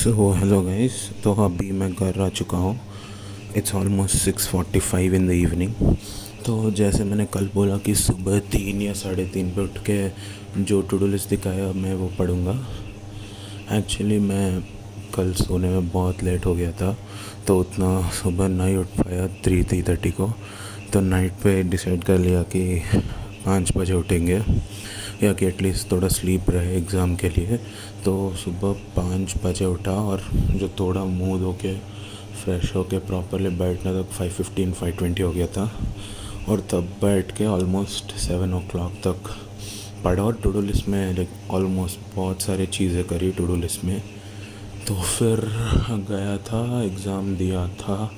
So hello guys. तो अभी मैं घर आ चुका हूँ। It's almost 6:45 in the evening. तो जैसे मैंने कल बोला कि सुबह 3 या 3:30 पे उठ के जो टू डू लिस्ट दिखाया मैं वो पढ़ूँगा। एक्चुअली मैं कल सोने में बहुत लेट हो गया था, तो उतना सुबह नहीं उठ पाया 3:30 को। तो नाइट पे डिसाइड कर लिया कि 5 बजे उठेंगे, या कि एटलीस्ट थोड़ा स्लीप रहे एग्ज़ाम के लिए। तो सुबह 5 बजे उठा, और जो थोड़ा मुँह धो के फ्रेश हो के प्रॉपरली बैठना तक 5:15 5:20 हो गया था। और तब बैठ के ऑलमोस्ट 7 o'clock तक पढ़ा, और टू डू लिस्ट में लाइक ऑलमोस्ट बहुत सारी चीज़ें करी टू डू लिस्ट में। तो फिर गया था, एग्ज़ाम दिया था,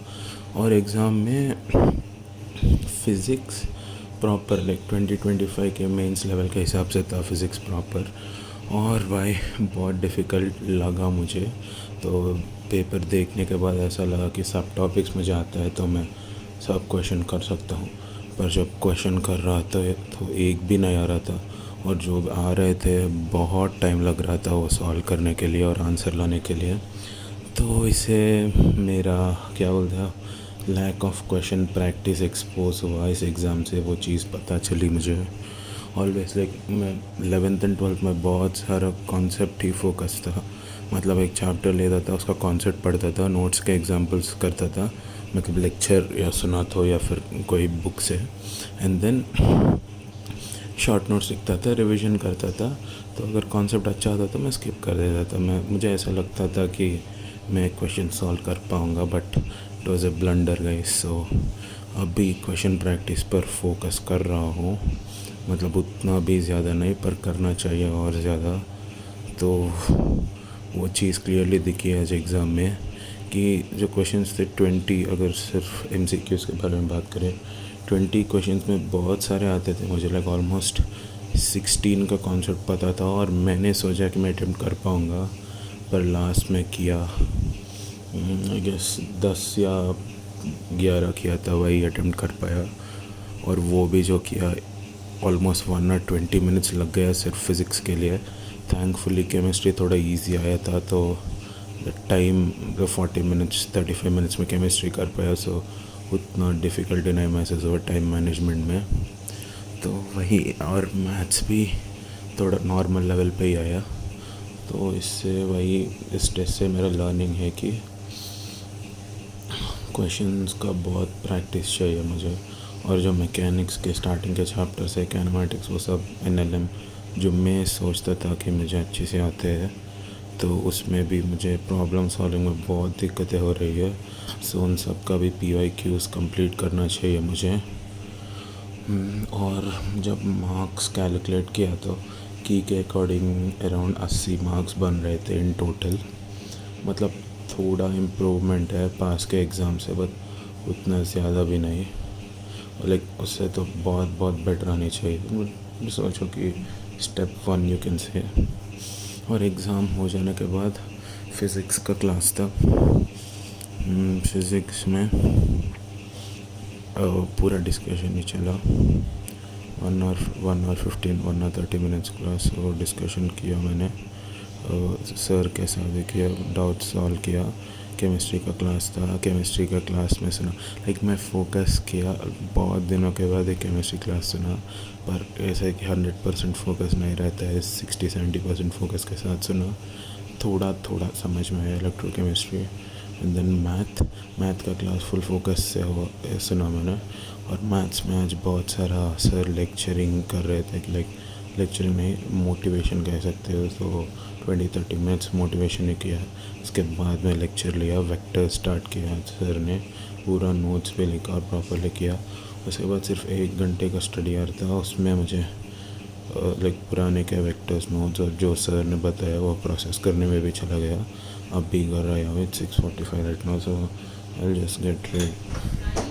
और एग्ज़ाम में फ़िज़िक्स प्रॉपर लाइक 2025 के मेंस लेवल के हिसाब से था फ़िज़िक्स प्रॉपर। और भाई बहुत डिफ़िकल्ट लगा मुझे। तो पेपर देखने के बाद ऐसा लगा कि सब टॉपिक्स मुझे आता है तो मैं सब क्वेश्चन कर सकता हूँ। पर जब क्वेश्चन कर रहा था तो एक भी नहीं आ रहा था, और जो आ रहे थे बहुत टाइम लग रहा था वो सॉल्व करने के लिए और आंसर लाने के लिए। तो इसे मेरा क्या बोलते हैं, lack of question practice expose हुआ इस एग्ज़ाम से। वो चीज़ पता चली मुझे। ऑलवेज लाइक मैं 11th एंड 12th में बहुत सारा कॉन्सेप्ट ही फोकस था। मतलब एक चैप्टर लेता था, उसका कॉन्सेप्ट पढ़ता था, नोट्स के एग्जांपल्स करता था, मतलब लेक्चर या सुना तो या फिर कोई बुक से, एंड देन शॉर्ट नोट्स लिखता था, रिवीजन करता था। तो अगर कॉन्सेप्ट अच्छा आता तो मैं स्किप कर देता था। मुझे ऐसा लगता था कि मैं क्वेश्चन सॉल्व कर पाऊँगा, but it was a blunder guys. So अभी क्वेश्चन प्रैक्टिस पर फोकस कर रहा हूँ। मतलब उतना भी ज़्यादा नहीं, पर करना चाहिए और ज़्यादा। तो वो चीज़ क्लियरली दिखी है आज एग्ज़ाम में कि जो क्वेश्चंस थे 20, अगर सिर्फ MCQs के बारे में बात करें, 20 क्वेश्चंस में बहुत सारे आते थे। मुझे लगा ऑलमोस्ट 16 का कॉन्सेप्ट पता था, और मैंने सोचा कि मैं अटेम्प्ट कर पाऊँगा, पर लास्ट में किया आई गेस 10 या 11 किया था, वही अटेम्प्ट कर पाया। और वो भी जो किया ऑलमोस्ट 1 or 20 मिनट्स लग गया सिर्फ फ़िज़िक्स के लिए। थैंकफुली केमिस्ट्री थोड़ा इजी आया था, तो टाइम 40 मिनट्स 35 मिनट्स में केमिस्ट्री कर पाया। सो उतना डिफ़िकल्टी नहीं महसूस हुआ टाइम मैनेजमेंट में। तो वही, और मैथ्स भी थोड़ा नॉर्मल लेवल पे ही आया। तो इससे वही, इस टेस्ट से मेरा लर्निंग है कि क्वेश्चंस का बहुत प्रैक्टिस चाहिए मुझे। और जो मैकेनिक्स के स्टार्टिंग के चैप्टर्स है, कैनेमैटिक्स, वो सब NLM जो मैं सोचता था कि मुझे अच्छे से आते हैं, तो उसमें भी मुझे प्रॉब्लम सॉल्विंग में बहुत दिक्कतें हो रही है। सो उन सब का भी PYQs कंप्लीट करना चाहिए मुझे। और जब मार्क्स कैलकुलेट किया तो की के अकॉर्डिंग अराउंड 80 मार्क्स बन रहे थे इन टोटल। मतलब थोड़ा इम्प्रूवमेंट है पास के एग्ज़ाम से, बट उतना ज़्यादा भी नहीं। लाइक उससे तो बहुत बहुत बेटर आनी चाहिए। सोचो कि स्टेप 1 यू कैन से। और एग्ज़ाम हो जाने के बाद फ़िज़िक्स का क्लास था। फ़िज़िक्स में पूरा डिस्कशन ही चला, 1 or 30 मिनट्स क्लास, और डिस्कशन किया मैंने सर के साथ किया, डाउट सॉल्व किया। केमिस्ट्री का क्लास था, केमिस्ट्री का क्लास में सुना, लाइक मैं फ़ोकस किया, बहुत दिनों के बाद एक केमिस्ट्री क्लास सुना। पर ऐसा है कि 100% फोकस नहीं रहता है, 60-70% फोकस के साथ सुना। थोड़ा थोड़ा समझ में आया इलेक्ट्रोकेमिस्ट्री। एंड देन मैथ का क्लास फुल फोकस से सुना मैंने। और मैथ्स में आज बहुत सारा सर लेक्चरिंग कर रहे थे, लाइक लेक्चरिंग नहीं, मोटिवेशन कह सकते हो। तो 20-30 मिनट्स मोटिवेशन ही किया। उसके बाद में लेक्चर लिया, वेक्टर स्टार्ट किया सर ने, पूरा नोट्स पे लिखा और प्रॉपरली किया। उसके बाद सिर्फ 1 घंटे का स्टडी आवर था, उसमें मुझे लाइक पुराने के वेक्टर्स नोट्स और जो सर ने बताया वो प्रोसेस करने में भी चला गया। अब भी कर रहा है। 6:45 right now, so I will just get ready.